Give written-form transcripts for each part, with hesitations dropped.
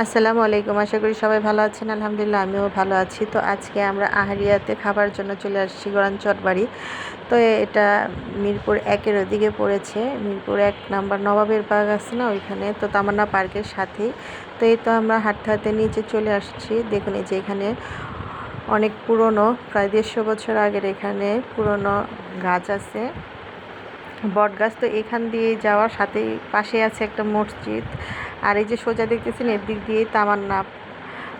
আসসালামু আলাইকুম। আশা করি সবাই ভালো আছেন। আলহামদুলিল্লাহ আমিও ভালো আছি। তো আজকে আমরা আহারিয়াতে খাবার জন্য চলে আসছি গড়ান চটবাড়ি। তো এটা মিরপুর ১-এর ওদিকে পড়েছে। মিরপুর ১ নাম্বার নবাবের বাগ আছে না, ওইখানে। তো তামান্না পার্কের সাথেই। তো এই তো আমরা হাঁটতে হাঁটতে নিচে চলে আসছি। দেখুন এই যে এখানে অনেক পুরনো, প্রায় ১৫০ বছর আগের এখানে পুরনো গাছ আছে, বট গাছ। তো এখান দিয়ে যাওয়ার সাথেই পাশে আছে একটা মসজিদ। আর এই যে সোজা দেখতেছেন, এর দিক দিয়েই তামান্না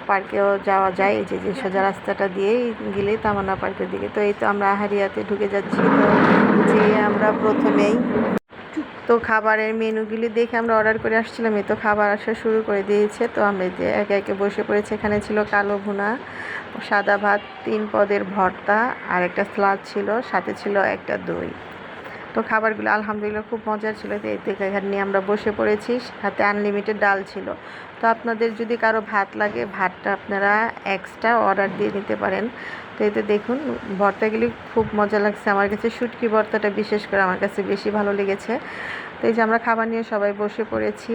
পার্কেও যাওয়া যায়। এই যে যে সোজা রাস্তাটা দিয়েই গেলেই তামান্না পার্কের দিকে। তো এই তো আমরা আহারিয়াতে ঢুকে যাচ্ছি। তো যে আমরা প্রথমেই তো খাবারের মেনুগুলি দেখে আমরা অর্ডার করে আসছিলাম। এই তো খাবার আসা শুরু করে দিয়েছে। তো আমরা যে একে একে বসে পড়েছি। এখানে ছিল কালো ভুনা, সাদা ভাত, ৩ পদের ভর্তা আর একটা স্যালাড ছিল, সাথে ছিল একটা দই। তো খাবারগুলো আলহামদুলিল্লাহ খুব মজার ছিল। তো এই থেকে এখানে নিয়ে আমরা বসে পড়েছি। সাথে আনলিমিটেড ডাল ছিল। তো আপনাদের যদি কারো ভাত লাগে, ভাতটা আপনারা এক্সট্রা অর্ডার দিয়ে নিতে পারেন। তো এতে দেখুন ভর্তাগুলি খুব মজা লাগছে আমার কাছে। শুটকি ভর্তাটা বিশেষ করে আমার কাছে বেশি ভালো লেগেছে। তো এই যে আমরা খাবার নিয়ে সবাই বসে পড়েছি।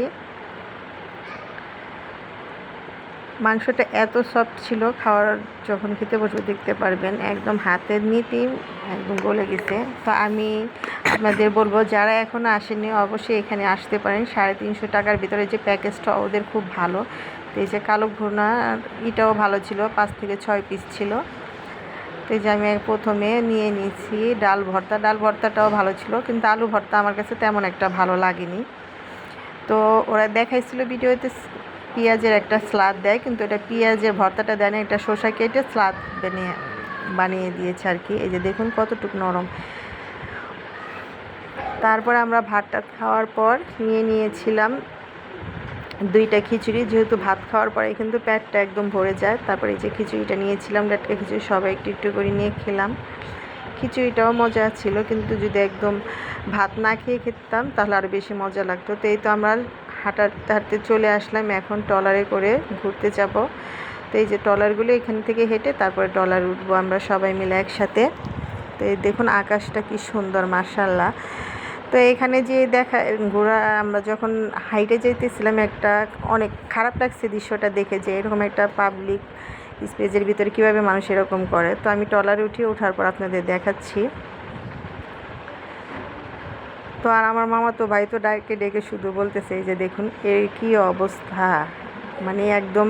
মাংসটা এত সফট ছিল, খাওয়ার যখন খেতে বসে দেখতে পারবেন একদম হাতের নিতেই একদম গলে গেছে। তো আমি আপনাদের বলবো যারা এখনও আসেনি অবশ্যই এখানে আসতে পারেন। ৩৫০ টাকার ভিতরে যে প্যাকেজটা ওদের খুব ভালো। তো এই যে কালো ভুনা, এটাও ভালো ছিল, ৫ থেকে ৬ পিস ছিল। তো এই যে আমি প্রথমে নিয়ে নিয়েছি ডাল ভর্তা। ডাল ভর্তাটাও ভালো ছিল, কিন্তু আলু ভর্তা আমার কাছে তেমন একটা ভালো লাগেনি। তো ওরা দেখাইছিল ভিডিওতে পেঁয়াজের একটা স্লাদ দেয়, কিন্তু এটা পেঁয়াজের ভর্তাটা দেয় না, এটা শসা কেটে স্লাদ বানিয়ে দিয়েছে আর কি। এই যে দেখুন কতটুকু নরম। তারপর আমরা ভাতটা খাওয়ার পর নিয়েছিলাম 2টা খিচুড়ি, যেহেতু ভাত খাওয়ার পরে কিন্তু পেটটা একদম ভরে যায়। তারপরে এই যে খিচুড়িটা নিয়েছিলাম, টাটকা খিচুড়ি, সবাই একটু একটু করে নিয়ে খেলাম। খিচুড়িটাও মজা ছিল, কিন্তু যদি একদম ভাত না খেয়ে খেতাম তাহলে আরও বেশি মজা লাগতো। তো এই তো আমরা হাঁটাতে হাঁটতে চলে আসলাম এখন ট্রলারে করে ঘুরতে যাব। তো এই যে ট্রলারগুলো এখান থেকে হেঁটে তারপরে ট্রলার উঠবো আমরা সবাই মিলে একসাথে। তো এই দেখুন আকাশটা কি সুন্দর, মাশাআল্লাহ। তো এখানে যে ঘোরা আমরা যখন হাইটে যেতেছিলাম, একটা অনেক খারাপ লাগছে দৃশ্যটা দেখে, যে এরকম একটা পাবলিক স্পেসের ভিতরে কীভাবে মানুষ এরকম করে। তো আমি ট্রলারে ওঠার পর আপনাদের দেখাচ্ছি। তো আর আমার মামা তো ভাই তো ডেকে ডেকে শুধু বলতেছে এই যে দেখুন এর কী অবস্থা, মানে একদম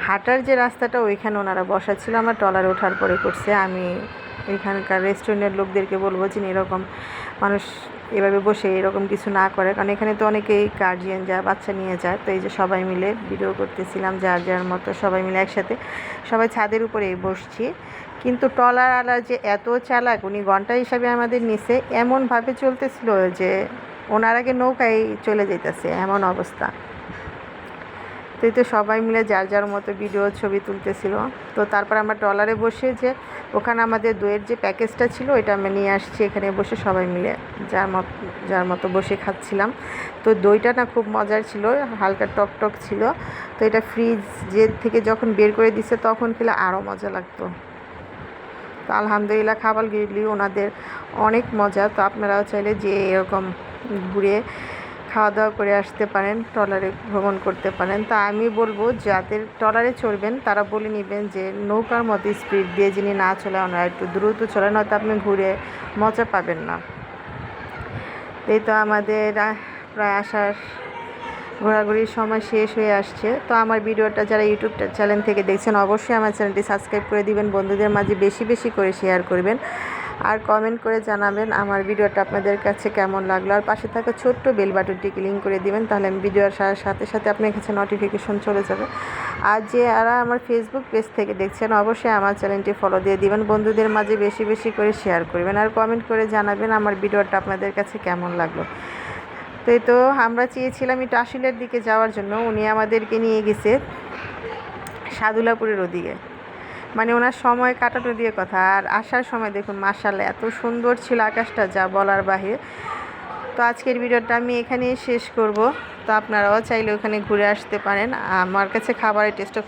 হাঁটার যে রাস্তাটা ওইখানে ওনারা বসা ছিল, আমার ট্রলারে ওঠার পরে করছে। আমি এখানকার রেস্টুরেন্টের লোকদেরকে বলবো যে এরকম মানুষ এভাবে বসে এরকম কিছু না করে, কারণ এখানে তো অনেকেই গার্জিয়ান যায়, বাচ্চা নিয়ে যায়। তো এই যে সবাই মিলে ভিডিও করতেছিলাম, যার যার মতো সবাই মিলে একসাথে সবাই ছাদের উপরেই বসছি। কিন্তু ট্রলারওয়ালা যে এত চালাক, উনি ঘন্টা হিসাবে আমাদের নিচে এমনভাবে চলতেছিল যে ওনার আগে নৌকায় চলে যেতেছে, এমন অবস্থা। তো এই তো সবাই মিলে যার যার মতো ভিডিও ছবি তুলতেছিল। তো তারপর আমরা ট্রলারে বসে যে ওখানে আমাদের দইয়ের যে প্যাকেজটা ছিল ওইটা আমরা নিয়ে আসছি, এখানে বসে সবাই মিলে যার মতো বসে খাচ্ছিলাম। তো দইটা না খুব মজার ছিল, হালকা টক টক ছিল। তো এটা ফ্রিজের থেকে যখন বের করে দিছে তখন খেলে আরও মজা লাগতো। তো আলহামদুলিল্লাহ খাবারগুলি ওনাদের অনেক মজা। তো আপনারাও চাইলে যে এরকম ঘুরে খাওয়া দাওয়া করে আসতে পারেন, ট্রলারে ভ্রমণ করতে পারেন। তা আমি বলবো যাদের ট্রলারে চড়বেন তারা বলে নেবেন যে নৌকার মতো স্পিড দিয়ে যিনি না চলে, ওনারা একটু দ্রুত চলেন, হয়তো আপনি ঘুরে মজা পাবেন না। এই তো আমাদের প্রায় আসার ঘোরাঘুরির সময় শেষ হয়ে আসছে। তো আমার ভিডিওটা যারা ইউটিউব চ্যানেল থেকে দেখছেন অবশ্যই আমার চ্যানেলটি সাবস্ক্রাইব করে দিবেন, বন্ধুদের মাঝে বেশি বেশি করে শেয়ার করবেন, আর কমেন্ট করে জানাবেন আমার ভিডিওটা আপনাদের কাছে কেমন লাগলো। আর পাশে থাকা ছোট্ট বেল বাটনটি ক্লিক করে দিবেন, তাহলে আমি ভিডিওর সাথে সাথে আপনার কাছে নোটিফিকেশন চলে যাবে। আর যারা আমার ফেসবুক পেজ থেকে দেখছেন অবশ্যই আমার চ্যানেলটি ফলো দিয়ে দিবেন, বন্ধুদের মাঝে বেশি বেশি করে শেয়ার করবেন, আর কমেন্ট করে জানাবেন আমার ভিডিওটা আপনাদের কাছে কেমন লাগলো। তো এই তো আমরা চেয়েছিলাম একটু আশুলিয়ার দিকে যাওয়ার জন্য, উনি আমাদেরকে নিয়ে গেছে সাদুলাপুরের ওদিকে, মানে ওনার সময় কাটানো দিয়ে কথা। আর আসার সময় দেখুন মাশাআল্লাহ এত সুন্দর ছিল আকাশটা, যা বলার বাহির। তো আজকের ভিডিওটা আমি এখানেই শেষ করব। তো আপনারাও চাইলে ওখানে ঘুরে আসতে পারেন। আমার কাছে খাবারের টেস্টটা খুব